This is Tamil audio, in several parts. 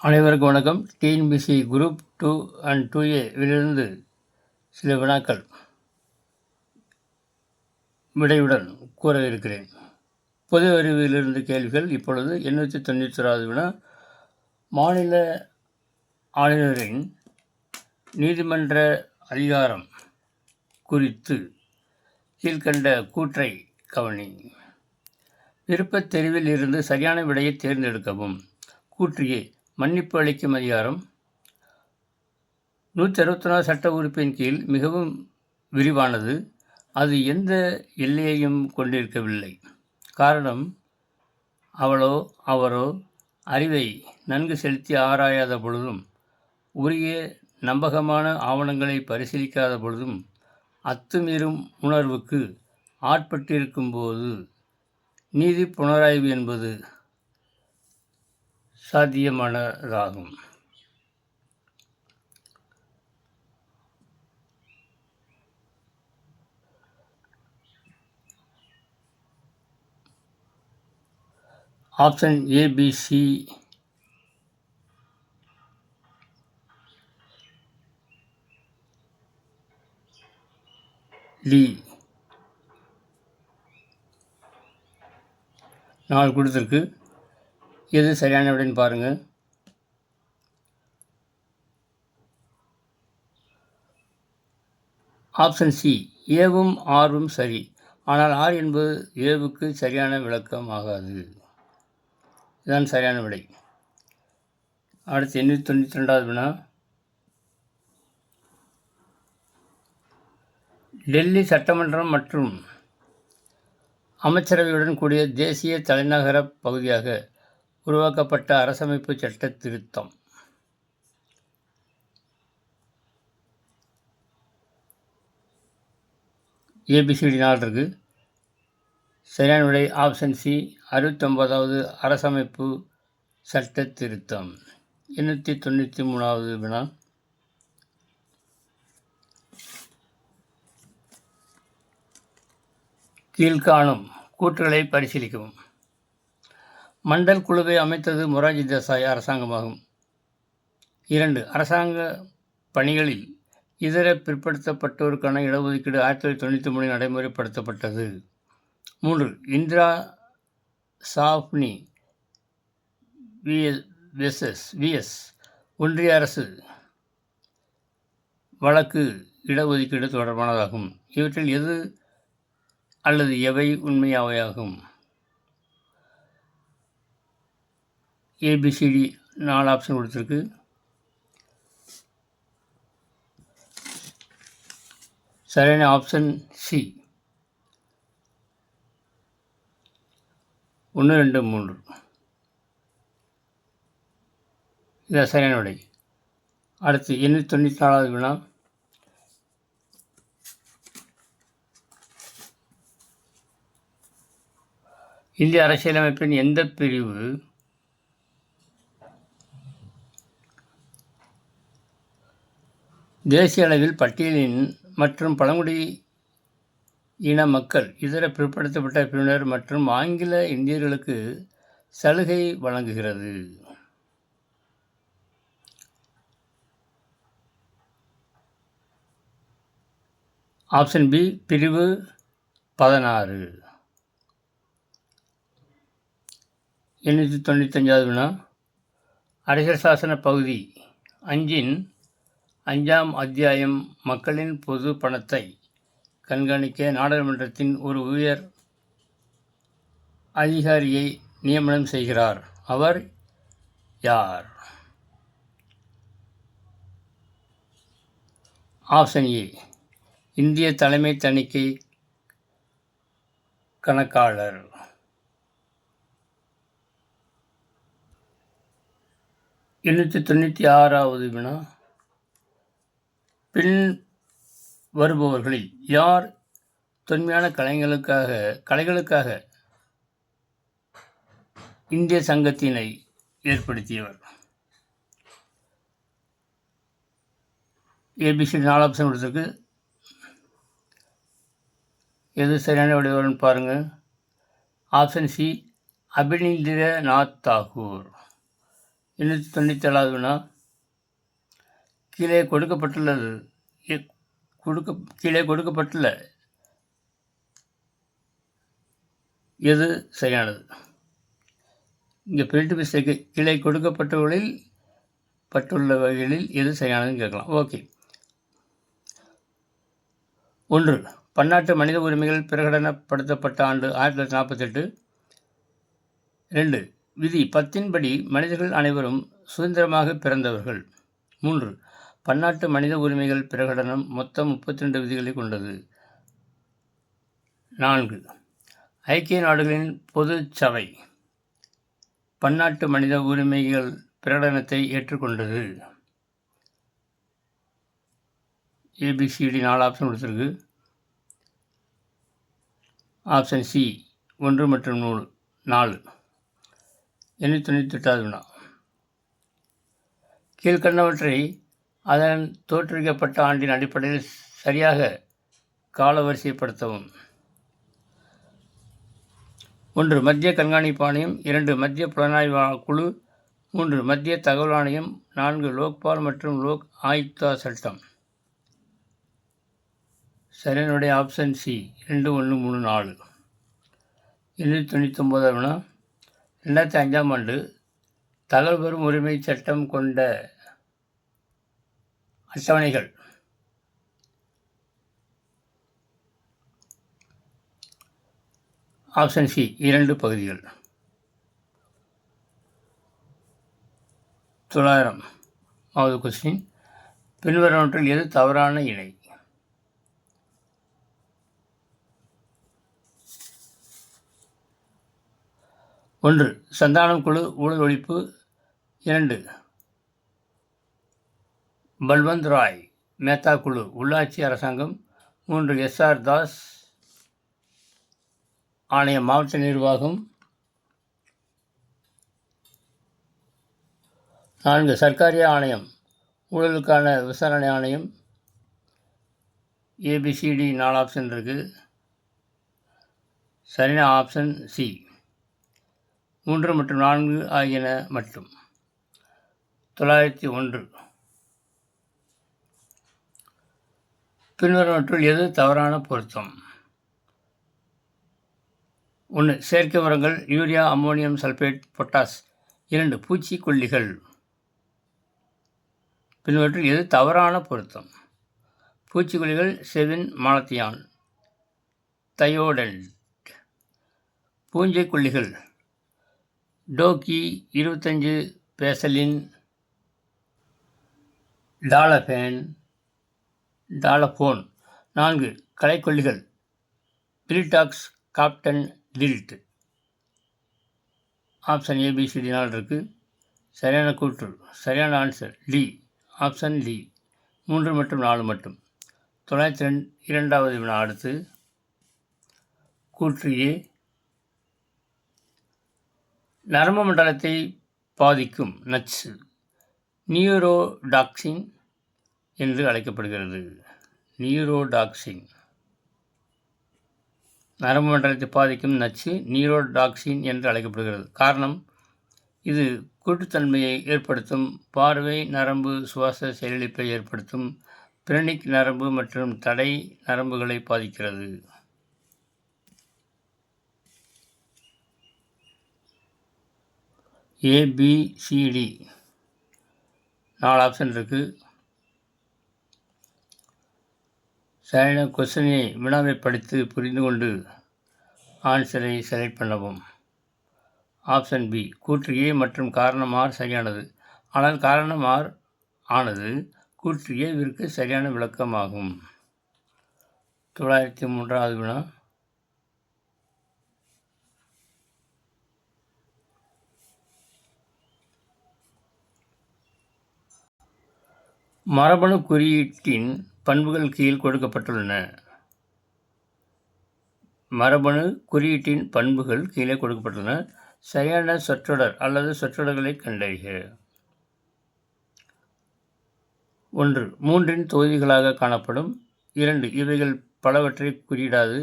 அனைவருக்கும் வணக்கம். டிஎன்பிஎஸ்சி குரூப் 2 அண்ட் 2A விலிருந்து சில வினாக்கள் விடையுடன் கூற இருக்கிறேன். பொது அறிவிலிருந்து கேள்விகள். இப்பொழுது 891வது வினா. மாநில ஆளுநரின் நீதிமன்ற அதிகாரம் குறித்து கீழ்கண்ட கூற்றை கவனி. விருப்பத் தெரிவில் இருந்து சரியான விடையை தேர்ந்தெடுக்கவும். கூற்று A. மன்னிப்பு அளிக்கும் அதிகாரம் 164 சட்ட உறுப்பின் கீழ் மிகவும் விரிவானது. அது எந்த எல்லையையும் கொண்டிருக்கவில்லை. காரணம், அவளோ அவரோ அறிவை நன்கு செலுத்தி ஆராயாத பொழுதும், உரிய நம்பகமான ஆவணங்களை பரிசீலிக்காத பொழுதும், அத்துமீறும் உணர்வுக்கு ஆட்பட்டிருக்கும் போது நீதி புனராய்வு என்பது சாத்தியமானதாகும். ஆப்ஷன் ABC டி 4 கொடுத்துருக்கு. எது சரியான விடைன்னு பாருங்கள். Option C. ஏவும் ஆர்வும் சரி, ஆனால் ஆர் என்பது ஏவுக்கு சரியான விளக்கம் ஆகாது. இதுதான் சரியான விடை. அடுத்து 892வது வினா. டெல்லி சட்டமன்றம் மற்றும் அமைச்சரவையுடன் கூடிய தேசிய தலைநகர பகுதியாக உருவாக்கப்பட்ட அரசமைப்பு சட்ட திருத்தம். ABCD 4 இருக்கு. சரியான விடை ஆப்ஷன் சி. 69வது அரசமைப்பு சட்ட திருத்தம். 893வது வினா. கீழ்காணும் கூற்றுகளை பரிசீலிக்கவும். மண்டல் குழுவை அமைத்தது மொரார்ஜி தேசாய் அரசாங்கமாகும். 2. அரசாங்க பணிகளில் இதர பிற்படுத்தப்பட்டோருக்கான இடஒதுக்கீடு 1993 நடைமுறைப்படுத்தப்பட்டது. 3. இந்திரா சாஹ்னி விஎஸ் ஒன்றிய அரசு வழக்கு இடஒதுக்கீடு தொடர்பானதாகும். இவற்றில் எது அல்லது எவை உண்மையாவையாகும்? ABCD 4 ஆப்ஷன் கொடுத்துருக்கு. சரியான ஆப்ஷன் சி. 1, 2, 3. இதான் சரியான விடை. அடுத்து 894வது வினா. இந்திய அரசியலமைப்பின் எந்த பிரிவு தேசிய அளவில் பட்டியலின் மற்றும் பழங்குடி இன மக்கள், இதர பிற்படுத்தப்பட்ட பிரிவினர் மற்றும் ஆங்கில இந்தியர்களுக்கு சலுகை வழங்குகிறது? Option B. பிரிவு 16. 895வது வினா. அரசியல் சாசன பகுதி 5 5ஆம் அத்தியாயம் மக்களின் பொது பணத்தை கண்காணிக்க நாடாளுமன்றத்தின் ஒரு உயர் அதிகாரியை நியமனம் செய்கிறார். அவர் யார்? Option A. இந்திய தலைமை தணிக்கை கணக்காளர். 896வது வினா. பின் வருபவர்களில் யார் தொன்மையான கலைகளுக்காக இந்திய சங்கத்தினை ஏற்படுத்தியவர்? ABCD 4 ஆப்ஷன் கொடுத்துருக்கு. எது சரியான விடைன்னு பாருங்கள். Option C. அபிநீந்திரநாத் தாகூர். 897வது வினா, கீழே கொடுக்கப்பட்டுள்ள எது சரியானது? இங்கே பிரிண்ட் மிஸ்டேக்கு. கீழே கொடுக்கப்பட்டுள்ளவைகளில் எது சரியானதுன்னு கேட்கலாம். ஓகே. 1. பன்னாட்டு மனித உரிமைகள் பிரகடனப்படுத்தப்பட்ட ஆண்டு 1948. 2. விதி 10 படி மனிதர்கள் அனைவரும் சுதந்திரமாக பிறந்தவர்கள். 3. பன்னாட்டு மனித உரிமைகள் பிரகடனம் மொத்தம் 32 விதிகளை கொண்டது. 4. ஐக்கிய நாடுகளின் பொதுச் சபை பன்னாட்டு மனித உரிமைகள் பிரகடனத்தை ஏற்றுக்கொண்டது. ஏபிசிடி 4 ஆப்ஷன் கொடுத்துருக்கு. ஆப்ஷன் சி 1 மற்றும் 4. 898வது வினா, கீழ்கண்டவற்றை அதன் தோற்றுவிக்கப்பட்ட ஆண்டின் அடிப்படையில் சரியாக காலவரிசைப்படுத்தவும். 1. மத்திய கண்காணிப்பு ஆணையம். 2. மத்திய புலனாய்வு குழு. 3. மத்திய தகவல் ஆணையம். 4. லோக்பால் மற்றும் லோக் ஆயுக்தா சட்டம். சரியானுடைய ஆப்ஷன் சி 2, 1, 3, 4. 899வது வினா, 2005ஆம் ஆண்டு தகவல் பெறும் உரிமை சட்டம் கொண்ட அட்டவணைகள். ஆப்ஷன் சி 2 பகுதிகள். 900வது கொஸ்டின், பின்வருவனவற்றில் எது தவறான இணை? 1. சந்தானம் குழு ஊழல் ஒழிப்பு. 2. பல்வந்த் ராய் மேத்தா குழு உள்ளாட்சி அரசாங்கம். 3. SR தாஸ் ஆணையம் மாவட்ட நிர்வாகம். 4. சர்க்காரிய ஆணையம் ஊழலுக்கான விசாரணை ஆணையம். ஏபிசிடி 4 ஆப்ஷன் இருக்குது. சரியான ஆப்ஷன் சி 3 மற்றும் 4 ஆகியன மட்டும். 901. பின்வருவனவற்றுள் எது தவறான பொருத்தம்? 1. செயற்கை உரங்கள் யூரியா, அம்மோனியம் சல்பேட், பொட்டாஸ். 2. பூச்சிக்கொல்லிகள். பின்வற்றில் எது தவறான பொருத்தம்? பூச்சிக்கொல்லிகள் செவின் மாலத்தியான், தயோடென்ட். பூஞ்சை கொல்லிகள் டோக்கி 25, பேசலின், டாலபோன். 4. களைக்கொல்லிகள் பிரிடாக்ஸ், காப்டன், டில்ட். ஆப்ஷன் ஏபிசிடி 4 இருக்குது. சரியான கூற்று, சரியான ஆன்சர் டி, ஆப்ஷன் டி 3 மற்றும் 4 மட்டும். 902வது வினா. அடுத்து கூற்று ஏ, நரம்பு மண்டலத்தை பாதிக்கும் நச்சு நியூரோடாக்சின் என்று அழைக்கப்படுகிறது. நியூரோடாக்சின், நரம்பு மண்டலத்தை பாதிக்கும் நச்சு நியூரோடாக்சின் என்று அழைக்கப்படுகிறது. காரணம், இது கூட்டுத்தன்மையை ஏற்படுத்தும், பார்வை நரம்பு, சுவாச செயலிழப்பை ஏற்படுத்தும், பிரனிக் நரம்பு மற்றும் தடை நரம்புகளை பாதிக்கிறது. ஏபிசிடி 4 ஆப்ஷன் இருக்குது. சரியான கொஸ்டினை வினாவை படித்து புரிந்து கொண்டு ஆன்சரை செலக்ட் பண்ணவும். ஆப்ஷன் பி கூற்று ஏ மற்றும் காரணம் ஆர் சரியானது. ஆனால் காரணம் ஆர் ஆனது கூற்று ஏவிற்கு சரியான விளக்கமாகும். 903வது வினா. மரபணு குறியீட்டின் பண்புகள் கீழ் கொடுக்கப்பட்டுள்ளன. மரபணு குறியீட்டின் பண்புகள் கீழே கொடுக்கப்பட்டுள்ளன. சரியான சொற்றொடர் அல்லது சொற்றொடர்களை கண்டறிக. 1. 3 தொகுதிகளாக காணப்படும். 2. இவைகள் பலவற்றை குறியிடாது.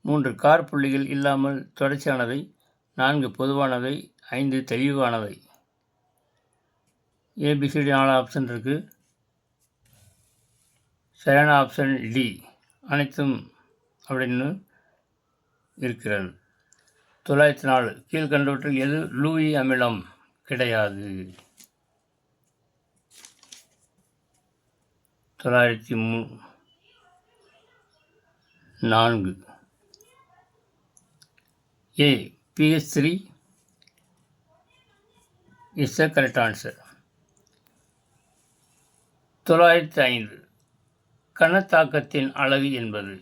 3. கார் புள்ளிகள் இல்லாமல் தொடர்ச்சியானவை. 4. பொதுவானவை. 5. தெளிவானவை. ஏபிசிடி 4 ஆப்ஷன் இருக்குது. சரியான ஆப்ஷன் டி அனைத்தும் அப்படின்னு இருக்கிறது. 904 கீழ்கண்டவற்றில் எது லூயி அமிலம் கிடையாது? 904 ஏ pH3 is the correct answer. 905 கனத்தாக்கத்தின் அலகு என்பது?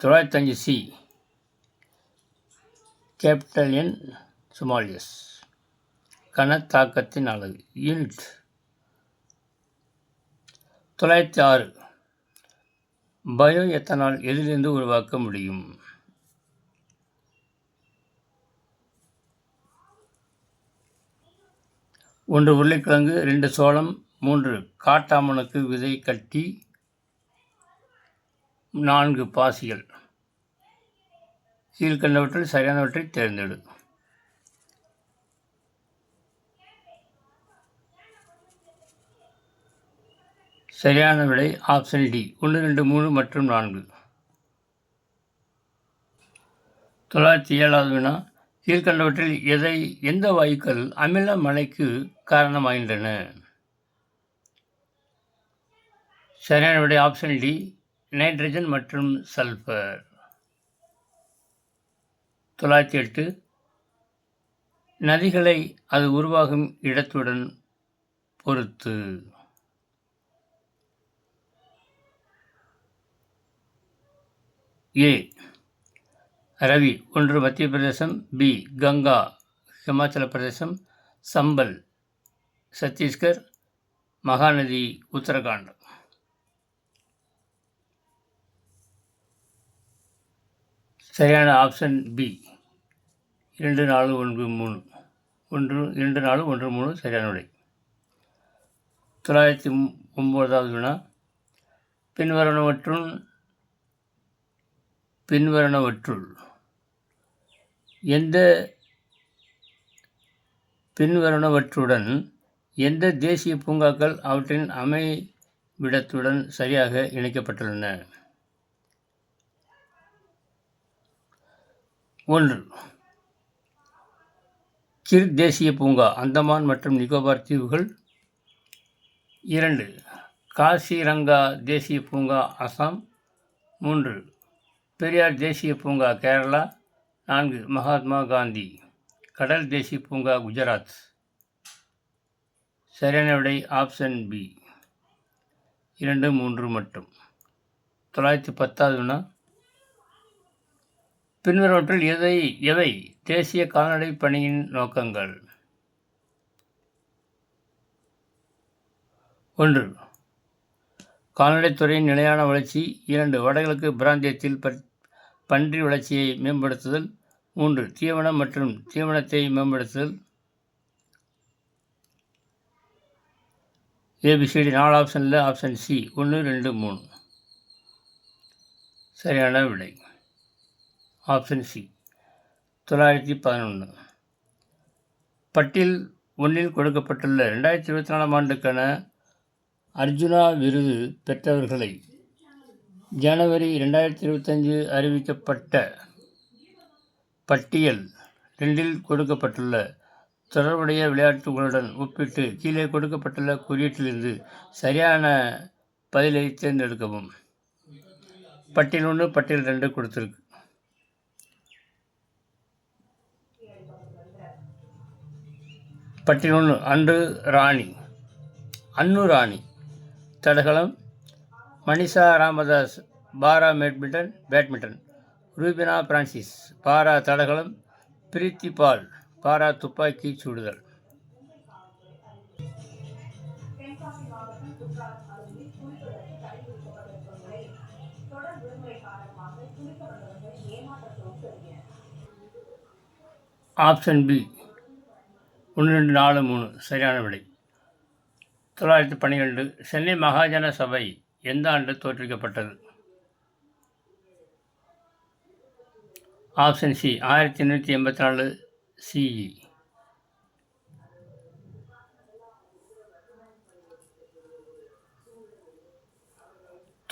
905 C capital N small S. கனத்தாக்கத்தின் அலகு யூனிட். 906 பயோ எத்தனால் எதிலிருந்து உருவாக்க முடியும்? 1 உருளைக்கிழங்கு, 2 சோளம், 3 காட்டாமணக்கு விதை கட்டி, 4 பாசிகள். கீழ்கண்டவற்றில் சரியானவற்றை தேர்ந்தெடு. சரியான விடை ஆப்ஷன் டி 1, 2, 3 மற்றும் 4. 907வது வினா கீழ்கண்டவற்றில் எந்த வாயுக்கள் அமில மழைக்கு காரணமாகின்றன? சரியான விடை ஆப்ஷன் டி நைட்ரஜன் மற்றும் சல்ஃபர். 908 நதிகளை அது உருவாகும் இடத்துடன் பொறுத்து. ஏ ரவி 1 மத்திய பிரதேசம், பி கங்கா ஹிமாச்சல பிரதேசம், சம்பல் சத்தீஸ்கர், மகாநதி உத்தரகாண்ட். சரியான ஆப்ஷன் பி 2, 4, 1, 3. 2, 4, 1, 3 சரியான விடை. 909வது வினா பின்வருவனவற்றுள் எந்த தேசிய பூங்காக்கள் அவற்றின் அமைவிடத்துடன் சரியாக இணைக்கப்பட்டுள்ளன? 1 கிர் தேசிய பூங்கா அந்தமான் மற்றும் நிக்கோபார் தீவுகள். 2 காசிரங்கா தேசிய பூங்கா அசாம். 3 பெரியார் தேசிய பூங்கா கேரளா. 4 மகாத்மா காந்தி கடல் தேசிய பூங்கா குஜராத். சரியான விடை ஆப்ஷன் பி 2, 3 மட்டும். 910வது வினா பின்வருவற்றில் எவை தேசிய கால்நடை பணியின் நோக்கங்கள்? 1 கால்நடைத்துறையின் நிலையான வளர்ச்சி. 2 வடகிழக்கு பிராந்தியத்தில் பன்றி வளர்ச்சியை மேம்படுத்துதல். 3 தீவனம் மற்றும் தீவனத்தை மேம்படுத்துதல். ஏபிசிடி 4 ஆப்ஷனில் ஆப்ஷன் சி 1, 2, 3. சரியான விடை ஆப்ஷன் சி. 911 பட்டியல் 1இல் கொடுக்கப்பட்டுள்ள 2024ஆம் ஆண்டுக்கான அர்ஜுனா விருது பெற்றவர்களை ஜனவரி 2025 அறிவிக்கப்பட்ட பட்டியல் 2இல் கொடுக்கப்பட்டுள்ள தொடர்புடைய விளையாட்டுகளுடன் ஒப்பிட்டு கீழே கொடுக்கப்பட்டுள்ள குறியீட்டிலிருந்து சரியான பதிலை தேர்ந்தெடுக்கவும். பட்டியல் 1 பட்டியல் 2 கொடுத்துருக்கு. பட்டியல் 1 அன்னு ராணி தடகளம், Manisha Ramadass para badminton, Rubina Francis para தடகளம், பிரீத்தி பால் பாரா துப்பாக்கி சுடுதல். ஆப்ஷன் பி 1, 2, 4, 3 சரியான விடை. 912 சென்னை மகாஜன சபை எந்த ஆண்டு தோற்றுவிக்கப்பட்டது? Option C 1884 CE.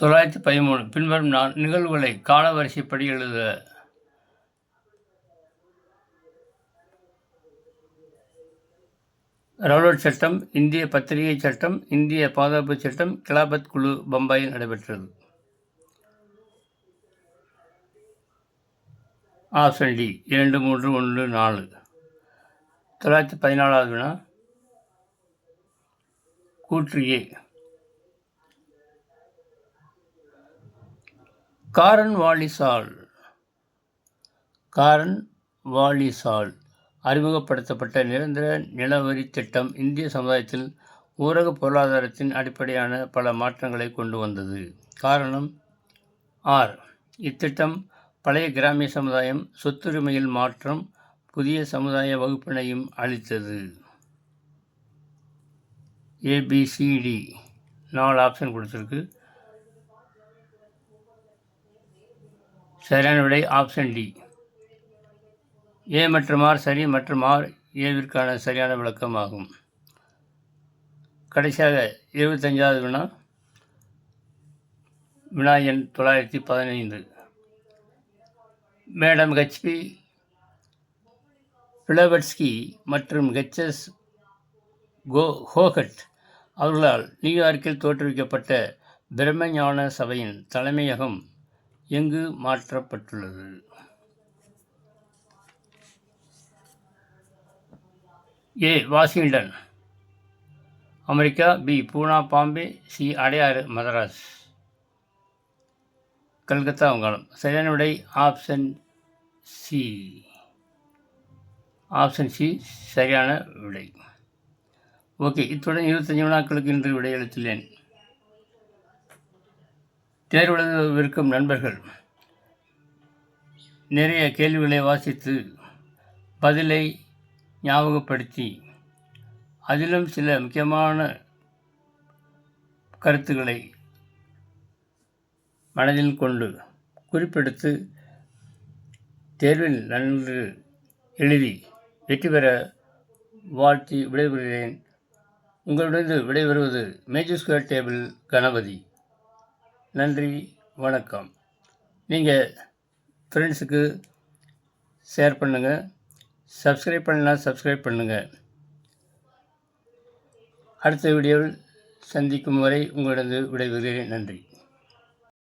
913 பின்வரும் நிகழ்வுகளை காலவரிசைப்படி எழுதுக. ரவுலட் சட்டம், இந்திய பத்திரிகை சட்டம், இந்திய பாதுகாப்பு சட்டம், கிலாபத் குழு பம்பாயில் நடைபெற்றது. Option D 2, 3, 1, 4. 914வது வினா கூற்று ஏ. காரன்வாலிஸால் அறிமுகப்படுத்தப்பட்ட நிரந்தர நிலவரி திட்டம் இந்திய சமுதாயத்தில் ஊரக பொருளாதாரத்தின் அடிப்படையான பல மாற்றங்களை கொண்டு வந்தது. காரணம் ஆர். இத்திட்டம் பழைய கிராமிய சமுதாயம் சொத்துரிமையில் மாற்றம், புதிய சமுதாய வகுப்பினையும் அளித்தது. ஏபிசிடி 4 ஆப்ஷன் கொடுத்துருக்கு. சரியான விடை ஆப்ஷன் டி. ஏ மற்றும் ஆர் சரி மற்றும் ஆர் ஏவிற்கான சரியான விளக்கம் ஆகும். கடைசியாக 25வது வினா எண் 915. மேடம் ஹெச்பி பிளவட்ஸ்கி மற்றும் ஹெச்எஸ் ஹோகட் அவர்களால் நியூயார்க்கில் தோற்றுவிக்கப்பட்ட பிரம்மஞான சபையின் தலைமையகம் எங்கு மாற்றப்பட்டுள்ளது? A. Washington America, B. Poona Bombay, C. Adyar Madras, Calcutta வங்காளம். சரியான விடை ஆப்ஷன் சி. ஆப்ஷன் சி சரியான விடை. ஓகே, இத்துடன் 25 வினாக்களுக்கு இன்று விடையளித்துள்ளேன். தேர்வு எழுதவிருக்கும் நண்பர்கள் நிறைய கேள்விகளை வாசித்து பதிலை ஞாபகப்படுத்தி அதிலும் சில முக்கியமான கருத்துக்களை மனதில் கொண்டு குறிப்பெடுத்து தேர்வில் நன்கு எழுதி வெற்றி பெற வாழ்த்தி விடைபெறுகிறேன். உங்களுடன் விடைபெறுவது மேஜிக் ஸ்கொயர் டேபிள் கணபதி. நன்றி, வணக்கம். நீங்கள் ஃப்ரெண்ட்ஸுக்கு ஷேர் பண்ணுங்கள், சப்ஸ்கிரைப் பண்ணலாம் சப்ஸ்கிரைப் பண்ணுங்கள். அடுத்த வீடியோவில் சந்திக்கும் வரை உங்களிடம் விடைபெறுகிறேன். நன்றி.